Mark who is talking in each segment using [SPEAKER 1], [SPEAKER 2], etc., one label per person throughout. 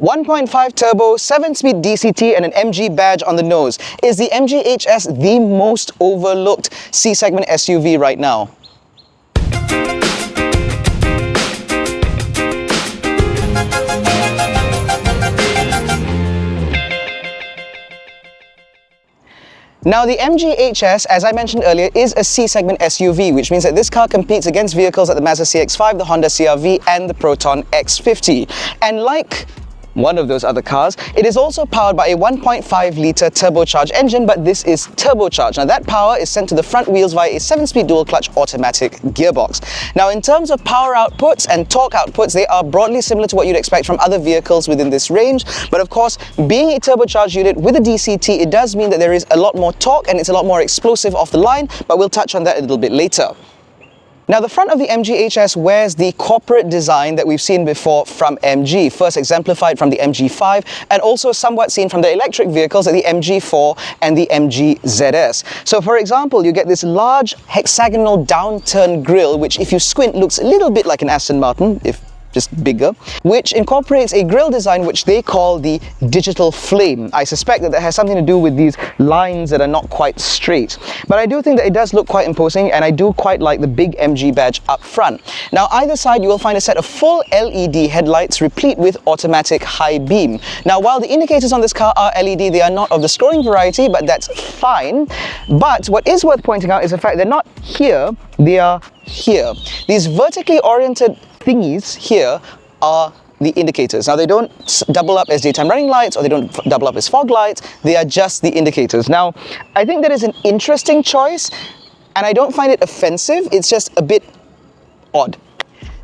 [SPEAKER 1] 1.5 turbo, 7-speed DCT and an MG badge on the nose. Is the MG HS the most overlooked C-segment SUV right now? Now, the MG HS, as I mentioned earlier, is a C-segment SUV, which means that this car competes against vehicles like the Mazda CX-5, the Honda CR-V, and the PROTON X70. And like one of those other cars, it is also powered by a 1.5-litre turbocharged engine, but this is turbocharged. Now, that power is sent to the front wheels via a 7-speed dual-clutch automatic gearbox. Now, in terms of power outputs and torque outputs, they are broadly similar to what you'd expect from other vehicles within this range. But of course, being a turbocharged unit with a DCT, it does mean that there is a lot more torque and it's a lot more explosive off the line, but we'll touch on that a little bit later. Now, the front of the MG HS wears the corporate design that we've seen before from MG, first exemplified from the MG5 and also somewhat seen from the electric vehicles like the MG4 and the MG ZS. So for example, you get this large hexagonal downturn grille, which if you squint looks a little bit like an Aston Martin, if just bigger, which incorporates a grille design which they call the digital flame. I suspect that has something to do with these lines that are not quite straight. But I do think that it does look quite imposing, and I do quite like the big MG badge up front. Now, either side you will find a set of full LED headlights replete with automatic high beam. Now, while the indicators on this car are LED, they are not of the scrolling variety, but that's fine. But what is worth pointing out is the fact they're not here, they are here. These vertically oriented thingies here are the indicators. Now, they don't double up as daytime running lights or they don't double up as fog lights, they are just the indicators. Now, I think that is an interesting choice and I don't find it offensive, it's just a bit odd.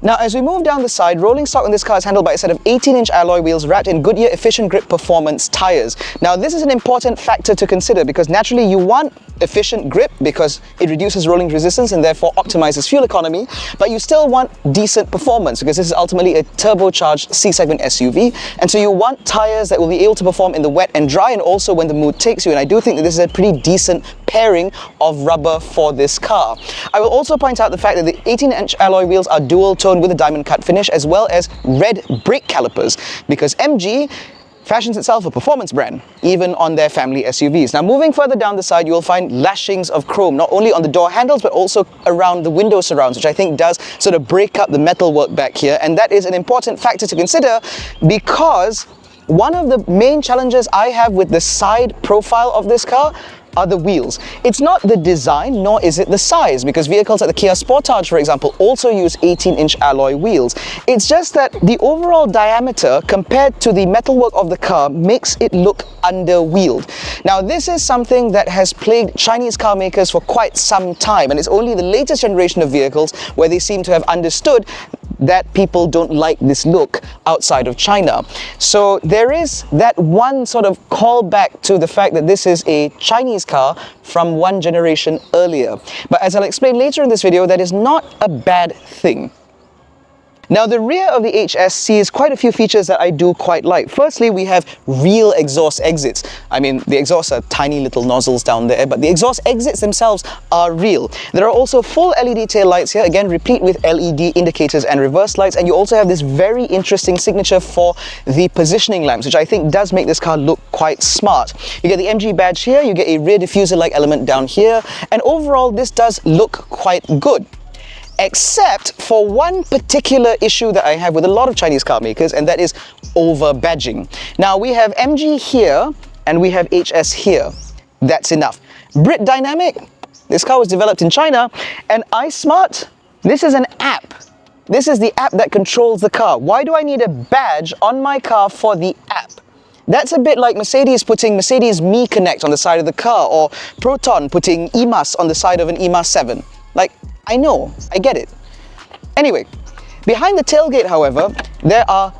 [SPEAKER 1] Now, as we move down the side, rolling stock on this car is handled by a set of 18-inch alloy wheels wrapped in Goodyear Efficient Grip Performance tires. Now, this is an important factor to consider because naturally you want efficient grip because it reduces rolling resistance and therefore optimizes fuel economy, but you still want decent performance because this is ultimately a turbocharged C-segment SUV, and so you want tires that will be able to perform in the wet and dry and also when the mood takes you, and I do think that this is a pretty decent pairing of rubber for this car. I will also point out the fact that the 18-inch alloy wheels are dual tone with a diamond cut finish as well as red brake calipers because MG fashions itself a performance brand, even on their family SUVs. Now, moving further down the side, you will find lashings of chrome, not only on the door handles, but also around the window surrounds, which I think does sort of break up the metalwork back here. And that is an important factor to consider because one of the main challenges I have with the side profile of this car are the wheels. It's not the design, nor is it the size, because vehicles like the Kia Sportage, for example, also use 18-inch alloy wheels. It's just that the overall diameter compared to the metalwork of the car makes it look under-wheeled. Now, this is something that has plagued Chinese car makers for quite some time, and it's only the latest generation of vehicles where they seem to have understood that people don't like this look outside of China. So there is that one sort of callback to the fact that this is a Chinese car from one generation earlier. But as I'll explain later in this video, that is not a bad thing. Now, the rear of the HS sees quite a few features that I do quite like. Firstly, we have real exhaust exits. I mean, the exhausts are tiny little nozzles down there, but the exhaust exits themselves are real. There are also full LED tail lights here, again, replete with LED indicators and reverse lights, and you also have this very interesting signature for the positioning lamps, which I think does make this car look quite smart. You get the MG badge here, you get a rear diffuser-like element down here, and overall, this does look quite good. Except for one particular issue that I have with a lot of Chinese car makers, and that is over-badging. Now, we have MG here, and we have HS here. That's enough. Brit Dynamic, this car was developed in China, and iSmart, this is an app. This is the app that controls the car. Why do I need a badge on my car for the app? That's a bit like Mercedes putting Mercedes Me Connect on the side of the car, or Proton putting EMAS on the side of an EMAS 7. Like, I know, I get it. Anyway, behind the tailgate, however, there are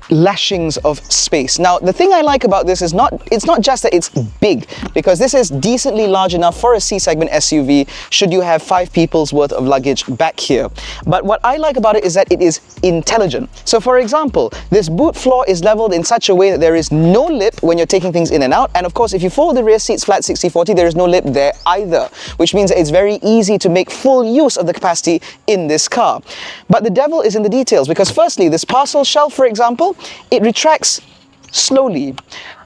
[SPEAKER 1] lashings of space. Now, the thing I like about this is it's not just that it's big, because this is decently large enough for a C-segment SUV should you have 5 people's worth of luggage back here. But what I like about it is that it is intelligent. So for example, this boot floor is leveled in such a way that there is no lip when you're taking things in and out, and of course if you fold the rear seats flat 60/40, there is no lip there either, which means that it's very easy to make full use of the capacity in this car. But the devil is in the details, because firstly, this parcel shelf, for example, it retracts slowly.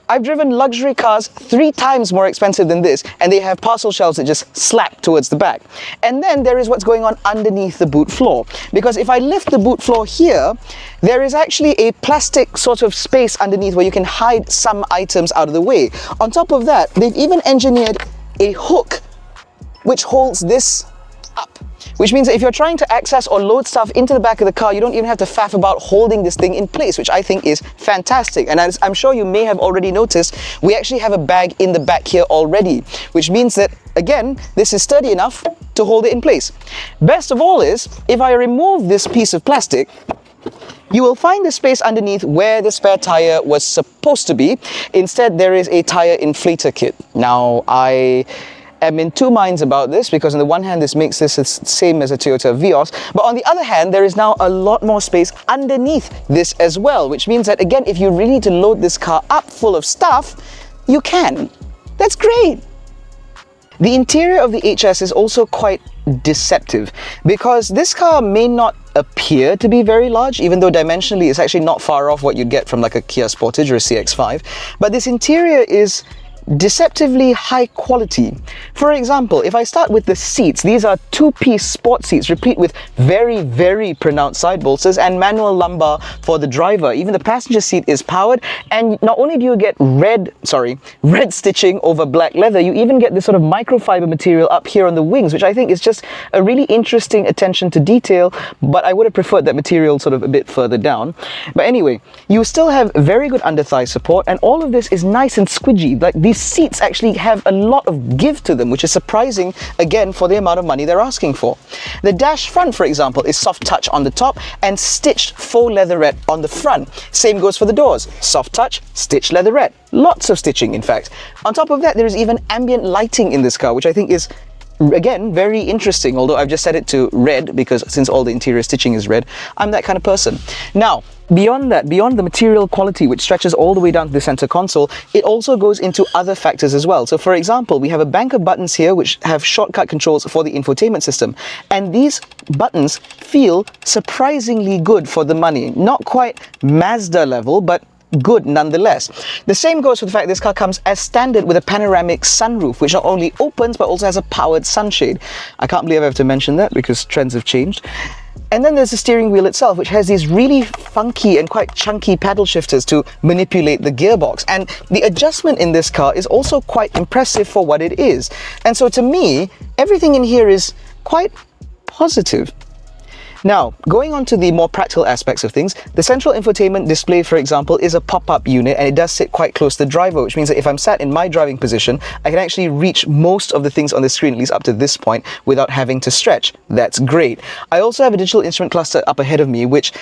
[SPEAKER 1] I've driven luxury cars 3 times more expensive than this, and they have parcel shelves that just slap towards the back. And then there is what's going on underneath the boot floor. Because if I lift the boot floor here, there is actually a plastic sort of space underneath where you can hide some items out of the way. On top of that, they've even engineered a hook which holds this up. Which means that if you're trying to access or load stuff into the back of the car, you don't even have to faff about holding this thing in place, which I think is fantastic. And as I'm sure you may have already noticed, we actually have a bag in the back here already, which means that, again, this is sturdy enough to hold it in place. Best of all is, if I remove this piece of plastic, you will find the space underneath where the spare tire was supposed to be. Instead, there is a tire inflator kit. Now, I'm in 2 minds about this, because on the one hand this makes this the same as a Toyota Vios, but on the other hand there is now a lot more space underneath this as well, which means that, again, if you really need to load this car up full of stuff, you can. That's great! The interior of the HS is also quite deceptive, because this car may not appear to be very large, even though dimensionally it's actually not far off what you'd get from like a Kia Sportage or a CX-5, but this interior is deceptively high quality. For example, if I start with the seats, these are 2-piece sport seats replete with very, very pronounced side bolsters and manual lumbar for the driver. Even the passenger seat is powered, and not only do you get red stitching over black leather, you even get this sort of microfiber material up here on the wings, which I think is just a really interesting attention to detail, but I would have preferred that material sort of a bit further down. But anyway, you still have very good under-thigh support, and all of this is nice and squidgy. Like, these seats actually have a lot of give to them, which is surprising, again, for the amount of money they're asking for. The dash front, for example, is soft touch on the top and stitched faux leatherette on the front. Same goes for the doors. Soft touch, stitched leatherette. Lots of stitching, in fact. On top of that, there is even ambient lighting in this car, which I think is, again, very interesting, although I've just set it to red because since all the interior stitching is red, I'm that kind of person. Now, beyond that, beyond the material quality, which stretches all the way down to the center console, it also goes into other factors as well. So for example, we have a bank of buttons here which have shortcut controls for the infotainment system. And these buttons feel surprisingly good for the money. Not quite Mazda level, but good nonetheless. The same goes for the fact this car comes as standard with a panoramic sunroof, which not only opens but also has a powered sunshade. I can't believe I have to mention that because trends have changed. And then there's the steering wheel itself, which has these really funky and quite chunky paddle shifters to manipulate the gearbox. And the adjustment in this car is also quite impressive for what it is. And so to me, everything in here is quite positive. Now, going on to the more practical aspects of things, the central infotainment display, for example, is a pop-up unit, and it does sit quite close to the driver, which means that if I'm sat in my driving position, I can actually reach most of the things on the screen, at least up to this point, without having to stretch. That's great. I also have a digital instrument cluster up ahead of me, which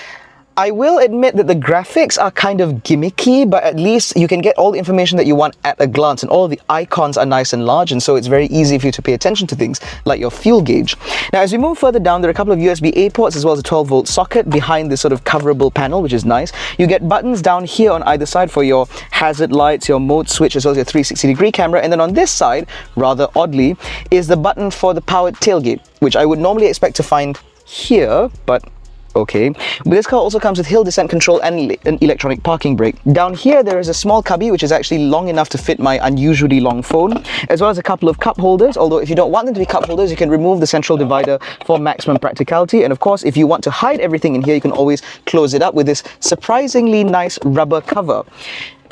[SPEAKER 1] I will admit that the graphics are kind of gimmicky, but at least you can get all the information that you want at a glance, and all the icons are nice and large, and so it's very easy for you to pay attention to things like your fuel gauge. Now, as we move further down, there are a couple of USB-A ports as well as a 12-volt socket behind this sort of coverable panel, which is nice. You get buttons down here on either side for your hazard lights, your mode switch, as well as your 360-degree camera, and then on this side, rather oddly, is the button for the powered tailgate, which I would normally expect to find here, but okay. But this car also comes with hill descent control and an electronic parking brake. Down here there is a small cubby which is actually long enough to fit my unusually long phone, as well as a couple of cup holders, although if you don't want them to be cup holders, you can remove the central divider for maximum practicality. And of course, if you want to hide everything in here, you can always close it up with this surprisingly nice rubber cover.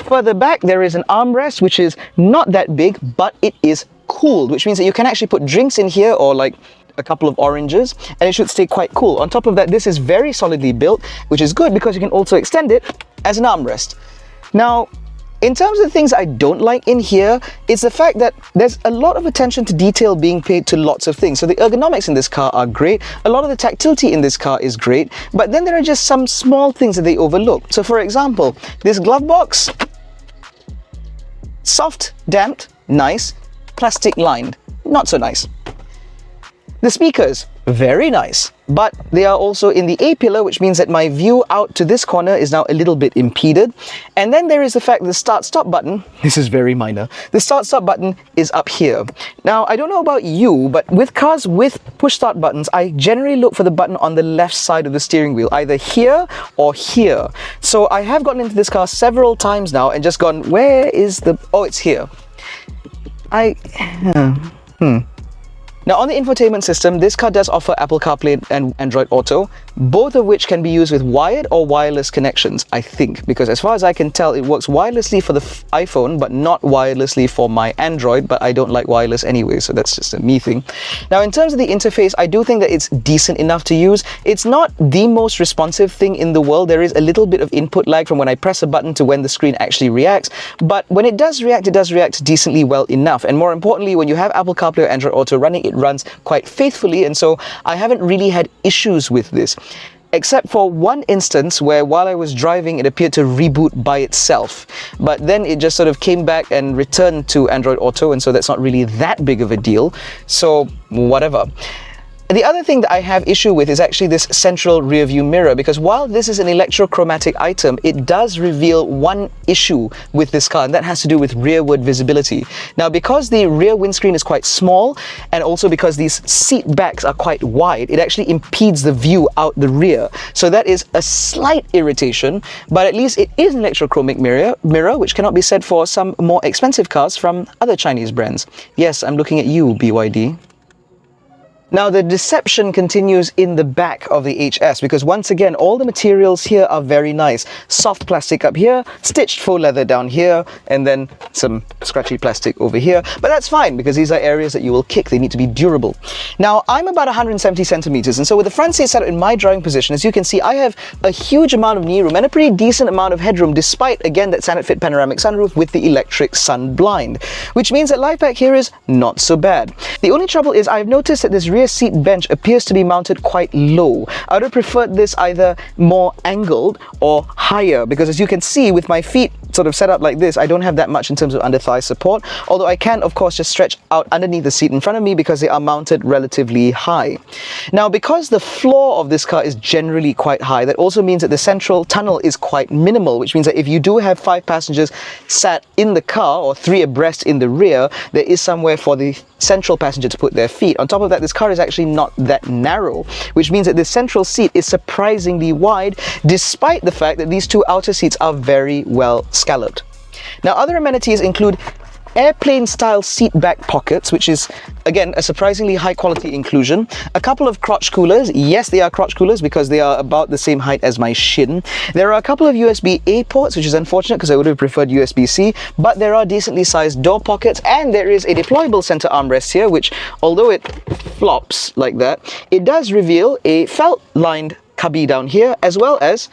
[SPEAKER 1] Further back, there is an armrest which is not that big, but it is cooled, which means that you can actually put drinks in here, or like a couple of oranges, and it should stay quite cool. On top of that, this is very solidly built, which is good because you can also extend it as an armrest. Now, in terms of the things I don't like in here, it's the fact that there's a lot of attention to detail being paid to lots of things. So the ergonomics in this car are great, a lot of the tactility in this car is great, but then there are just some small things that they overlook. So for example, this glove box, soft, damped, nice, plastic lined, not so nice. The speakers, Very nice. But they are also in the A pillar, which means that my view out to this corner is now a little bit impeded. And then there is the fact that the start-stop button, this is very minor, the start-stop button is up here. Now, I don't know about you, but with cars with push-start buttons, I generally look for the button on the left side of the steering wheel, either here or here. So I have gotten into this car several times now and just gone, where is the... oh, it's here. Now, on the infotainment system, this car does offer Apple CarPlay and Android Auto, both of which can be used with wired or wireless connections, I think, because as far as I can tell, it works wirelessly for the iPhone, but not wirelessly for my Android, but I don't like wireless anyway, so that's just a me thing. Now, in terms of the interface, I do think that it's decent enough to use. It's not the most responsive thing in the world. There is a little bit of input lag from when I press a button to when the screen actually reacts, but when it does react decently well enough. And more importantly, when you have Apple CarPlay or Android Auto running, it runs quite faithfully, and so I haven't really had issues with this, except for one instance where while I was driving it appeared to reboot by itself, but then it just sort of came back and returned to Android Auto, and so that's not really that big of a deal, so whatever. The other thing that I have issue with is actually this central rear view mirror, because while this is an electrochromatic item, it does reveal one issue with this car, and that has to do with rearward visibility. Now, because the rear windscreen is quite small, and also because these seat backs are quite wide, it actually impedes the view out the rear. So that is a slight irritation, but at least it is an electrochromic mirror, which cannot be said for some more expensive cars from other Chinese brands. Yes, I'm looking at you, BYD. Now, the deception continues in the back of the HS, because once again, all the materials here are very nice. Soft plastic up here, stitched faux leather down here, and then some scratchy plastic over here. But that's fine, because these are areas that you will kick. They need to be durable. Now, I'm about 170 centimeters, and so with the front seat set up in my driving position, as you can see, I have a huge amount of knee room and a pretty decent amount of headroom, despite, again, that standard fit panoramic sunroof with the electric sun blind, which means that life back here is not so bad. The only trouble is I've noticed that this rear seat bench appears to be mounted quite low. I would have preferred this either more angled or higher, because as you can see with my feet sort of set up like this, I don't have that much in terms of under thigh support, although I can of course just stretch out underneath the seat in front of me because they are mounted relatively high. Now, because the floor of this car is generally quite high, that also means that the central tunnel is quite minimal, which means that if you do have 5 passengers sat in the car or 3 abreast in the rear, there is somewhere for the central passenger to put their feet. On top of that, this car is actually not that narrow, which means that the central seat is surprisingly wide, despite the fact that these 2 outer seats are very well scalloped. Now, other amenities include airplane style seat back pockets, which is again a surprisingly high quality inclusion, a couple of crotch coolers. Yes, they are crotch coolers because they are about the same height as my shin. There are a couple of USB-A ports, which is unfortunate because I would have preferred USB-C, but there are decently sized door pockets, and there is a deployable center armrest here, which, although it flops like that, it does reveal a felt lined cubby down here, as well as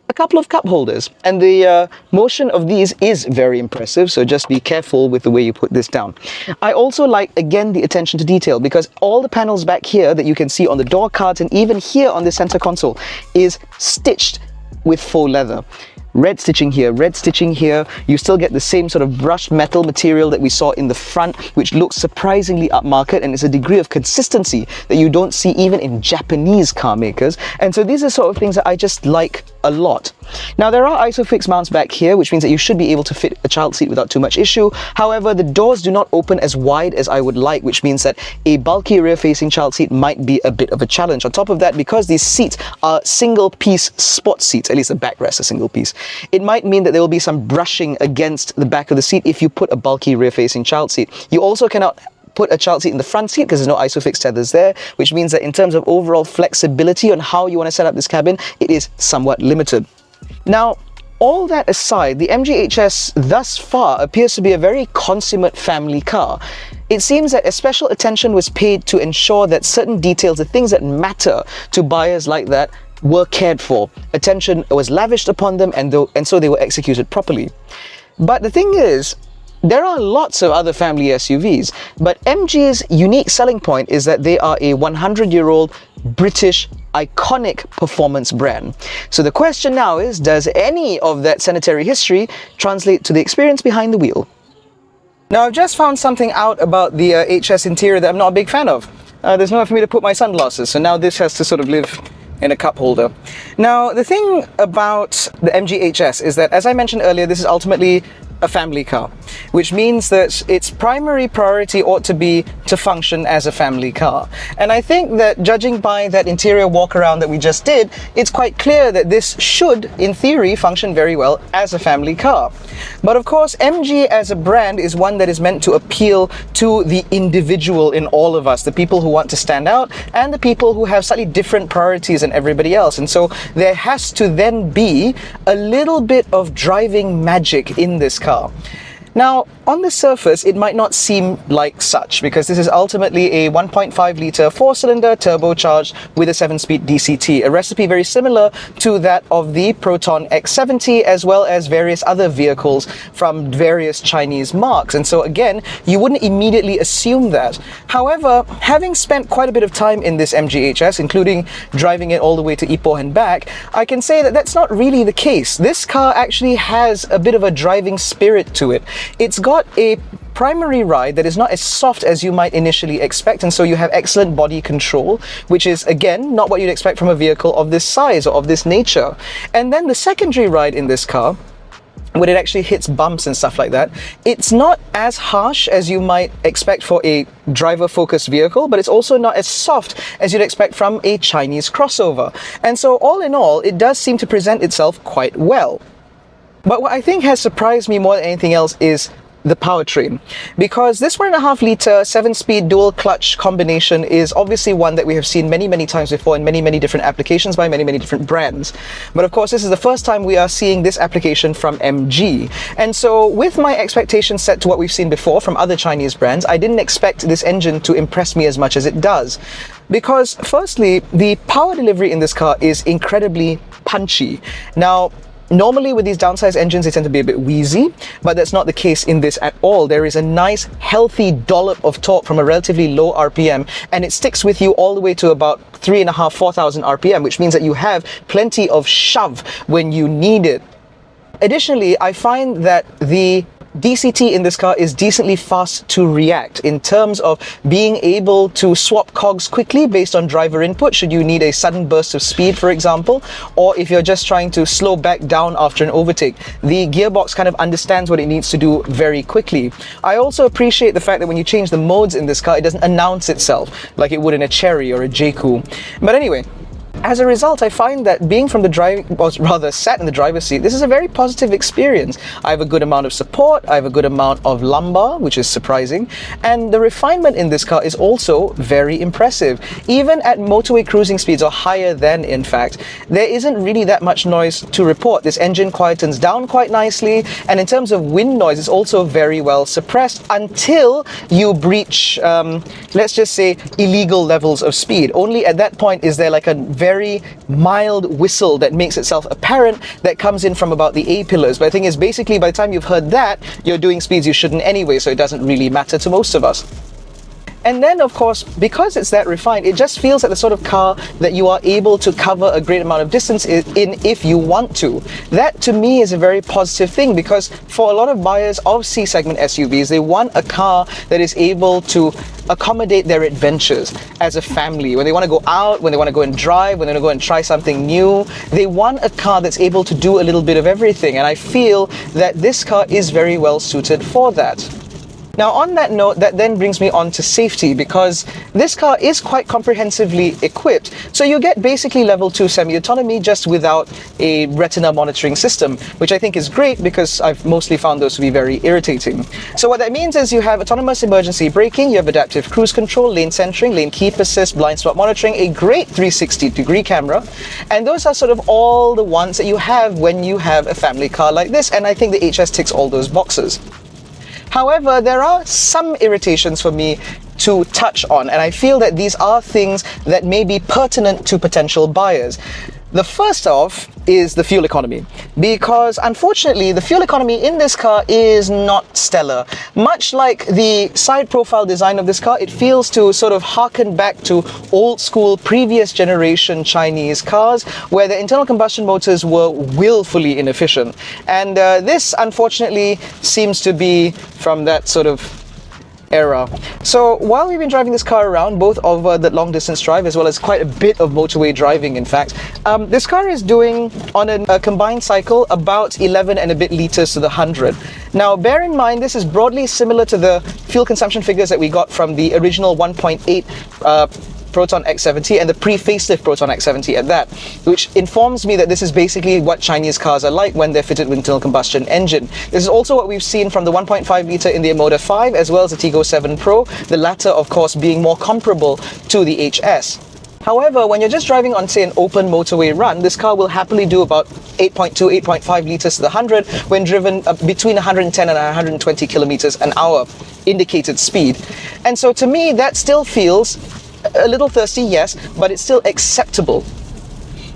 [SPEAKER 1] a couple of cup holders, and the motion of these is very impressive, so just be careful with the way you put this down. I also like, again, the attention to detail, because all the panels back here that you can see on the door cards and even here on the center console is stitched with faux leather. Red stitching here, red stitching here. You still get the same sort of brushed metal material that we saw in the front, which looks surprisingly upmarket, and it's a degree of consistency that you don't see even in Japanese car makers. And so these are sort of things that I just like a lot. Now, there are ISOFIX mounts back here, which means that you should be able to fit a child seat without too much issue. However, the doors do not open as wide as I would like, which means that a bulky rear-facing child seat might be a bit of a challenge. On top of that, because these seats are single-piece sport seats, at least the backrest is single piece, it might mean that there will be some brushing against the back of the seat if you put a bulky rear-facing child seat. You also cannot put a child seat in the front seat because there's no ISOFIX tethers there, which means that in terms of overall flexibility on how you want to set up this cabin, it is somewhat limited. Now, all that aside, the MG HS thus far appears to be a very consummate family car. It seems that a special attention was paid to ensure that certain details, the things that matter to buyers like that, were cared for. Attention was lavished upon them, and so they were executed properly. But the thing is, there are lots of other family SUVs, but MG's unique selling point is that they are a 100-year-old British iconic performance brand. So the question now is, does any of that sanitary history translate to the experience behind the wheel? Now, I've just found something out about the HS interior that I'm not a big fan of. there's nowhere for me to put my sunglasses, so now this has to sort of live in a cup holder. Now, the thing about the MG HS is that, as I mentioned earlier, this is ultimately a family car, which means that its primary priority ought to be to function as a family car. And I think that, judging by that interior walk around that we just did, it's quite clear that this should, in theory, function very well as a family car. But of course, MG as a brand is one that is meant to appeal to the individual in all of us, the people who want to stand out and the people who have slightly different priorities than everybody else. And so there has to then be a little bit of driving magic in this car. Now, on the surface, it might not seem like such, because this is ultimately a 1.5 litre 4-cylinder turbocharged with a 7-speed DCT, a recipe very similar to that of the PROTON X70, as well as various other vehicles from various Chinese marques. And so again, you wouldn't immediately assume that. However, having spent quite a bit of time in this MG HS, including driving it all the way to Ipoh and back, I can say that that's not really the case. This car actually has a bit of a driving spirit to it. It's got a primary ride that is not as soft as you might initially expect, and so you have excellent body control, which is again not what you'd expect from a vehicle of this size or of this nature. And then the secondary ride in this car, when it actually hits bumps and stuff like that, it's not as harsh as you might expect for a driver-focused vehicle, but it's also not as soft as you'd expect from a Chinese crossover. And so all in all, it does seem to present itself quite well. But what I think has surprised me more than anything else is the powertrain, because this 1.5 litre 7-speed dual clutch combination is obviously one that we have seen many times before in many different applications by many different brands. But of course, this is the first time we are seeing this application from MG. And so with my expectations set to what we've seen before from other Chinese brands, I didn't expect this engine to impress me as much as it does. Because firstly, the power delivery in this car is incredibly punchy. Now, normally with these downsized engines, they tend to be a bit wheezy, but that's not the case in this at all. There is a nice healthy dollop of torque from a relatively low RPM, and it sticks with you all the way to about 3,500–4,000 RPM, which means that you have plenty of shove when you need it. Additionally, I find that the DCT in this car is decently fast to react in terms of being able to swap cogs quickly based on driver input should you need a sudden burst of speed, for example, or if you're just trying to slow back down after an overtake. The gearbox kind of understands what it needs to do very quickly. I also appreciate the fact that when you change the modes in this car, it doesn't announce itself like it would in a Cherry or a J-Coupe. But anyway, as a result, I find that being from the driving, or rather sat in the driver's seat, this is a very positive experience. I have a good amount of support, I have a good amount of lumbar, which is surprising, and the refinement in this car is also very impressive. Even at motorway cruising speeds, or higher than in fact, there isn't really that much noise to report. This engine quietens down quite nicely, and in terms of wind noise, it's also very well suppressed until you breach, let's just say, illegal levels of speed. Only at that point is there like a very mild whistle that makes itself apparent that comes in from about the A-pillars. But the thing is, basically, by the time you've heard that, you're doing speeds you shouldn't anyway, so it doesn't really matter to most of us. And then, of course, because it's that refined, it just feels like the sort of car that you are able to cover a great amount of distance in if you want to. That, to me, is a very positive thing, because for a lot of buyers of C-segment SUVs, they want a car that is able to accommodate their adventures as a family. When they want to go out, when they want to go and drive, when they want to go and try something new, they want a car that's able to do a little bit of everything. And I feel that this car is very well suited for that. Now, on that note, that then brings me on to safety, because this car is quite comprehensively equipped. So you get basically level 2 semi-autonomy just without a retina monitoring system, which I think is great because I've mostly found those to be very irritating. So what that means is you have autonomous emergency braking, you have adaptive cruise control, lane centering, lane keep assist, blind spot monitoring, a great 360-degree camera, and those are sort of all the ones that you have when you have a family car like this, and I think the HS ticks all those boxes. However, there are some irritations for me to touch on, and I feel that these are things that may be pertinent to potential buyers. The first off is the fuel economy, because unfortunately the fuel economy in this car is not stellar. Much like the side profile design of this car, it feels to sort of harken back to old school previous generation Chinese cars where the internal combustion motors were willfully inefficient. And this unfortunately seems to be from that sort of era. So while we've been driving this car around, both over the long distance drive as well as quite a bit of motorway driving in fact, this car is doing on a combined cycle about 11 and a bit litres to the 100. Now bear in mind this is broadly similar to the fuel consumption figures that we got from the original 1.8 PROTON X70 and the pre-facelift PROTON X70 at that, which informs me that this is basically what Chinese cars are like when they're fitted with internal combustion engine. This is also what we've seen from the 1.5 litre in the Moda 5 as well as the Tiggo 7 Pro, the latter of course being more comparable to the HS. However, when you're just driving on, say, an open motorway run, this car will happily do about 8.2, 8.5 litres to the 100 when driven between 110 and 120 kilometers an hour indicated speed. And so to me, that still feels a little thirsty, yes, but it's still acceptable.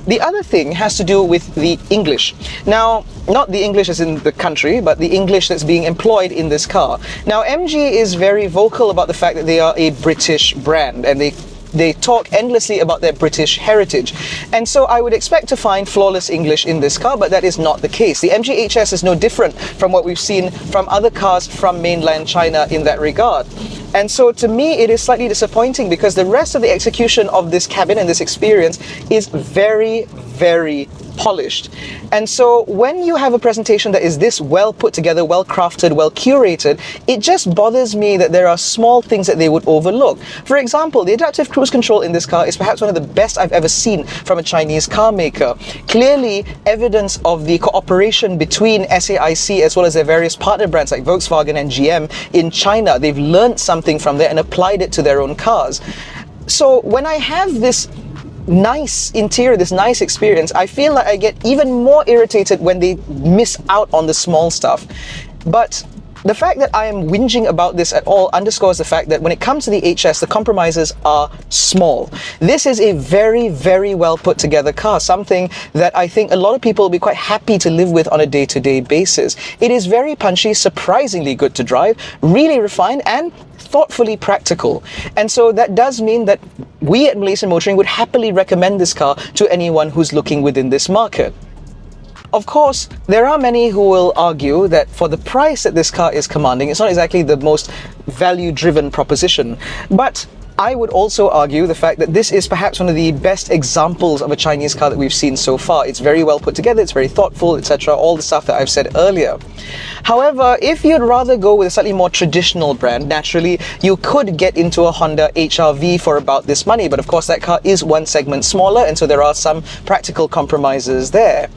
[SPEAKER 1] The other thing has to do with the English. Now, not the English as in the country, but the English that's being employed in this car. Now, MG is very vocal about the fact that they are a British brand and they talk endlessly about their British heritage. And so I would expect to find flawless English in this car, but that is not the case. The MG HS is no different from what we've seen from other cars from mainland China in that regard. And so to me, it is slightly disappointing because the rest of the execution of this cabin and this experience is very, very polished. And so when you have a presentation that is this well put together, well crafted, well curated, it just bothers me that there are small things that they would overlook. For example, the adaptive cruise control in this car is perhaps one of the best I've ever seen from a Chinese car maker. Clearly evidence of the cooperation between SAIC as well as their various partner brands like Volkswagen and GM in China. They've learned something from there and applied it to their own cars. So when I have this nice interior, this nice experience, I feel like I get even more irritated when they miss out on the small stuff. But the fact that I am whinging about this at all underscores the fact that when it comes to the HS, the compromises are small. This is a very, very well put together car, something that I think a lot of people will be quite happy to live with on a day-to-day basis. It is very punchy, surprisingly good to drive, really refined and thoughtfully practical. And so that does mean that we at Malaysian Motoring would happily recommend this car to anyone who's looking within this market. Of course, there are many who will argue that for the price that this car is commanding, it's not exactly the most value-driven proposition. But I would also argue the fact that this is perhaps one of the best examples of a Chinese car that we've seen so far. It's very well put together, it's very thoughtful, etc. All the stuff that I've said earlier. However, if you'd rather go with a slightly more traditional brand, naturally, you could get into a Honda HR-V for about this money. But of course, that car is one segment smaller, and so there are some practical compromises there.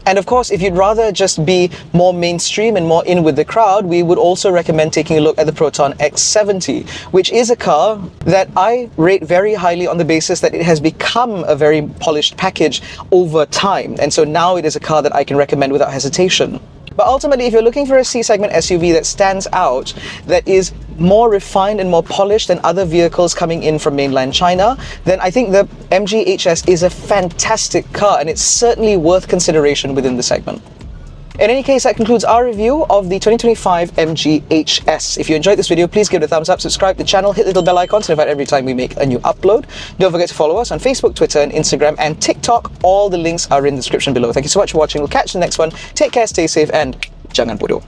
[SPEAKER 1] And of course, if you'd rather just be more mainstream and more in with the crowd, we would also recommend taking a look at the PROTON X70, which is a car that I rate very highly on the basis that it has become a very polished package over time. And so now it is a car that I can recommend without hesitation. But ultimately, if you're looking for a C-segment SUV that stands out, that is more refined and more polished than other vehicles coming in from mainland China, then I think the MG HS is a fantastic car and it's certainly worth consideration within the segment. In any case, that concludes our review of the 2025 MG HS. If you enjoyed this video, please give it a thumbs up, subscribe to the channel, hit the little bell icon to notify every time we make a new upload. Don't forget to follow us on Facebook, Twitter, and Instagram, and TikTok. All the links are in the description below. Thank you so much for watching. We'll catch you in the next one. Take care, stay safe, and jangan bodoh.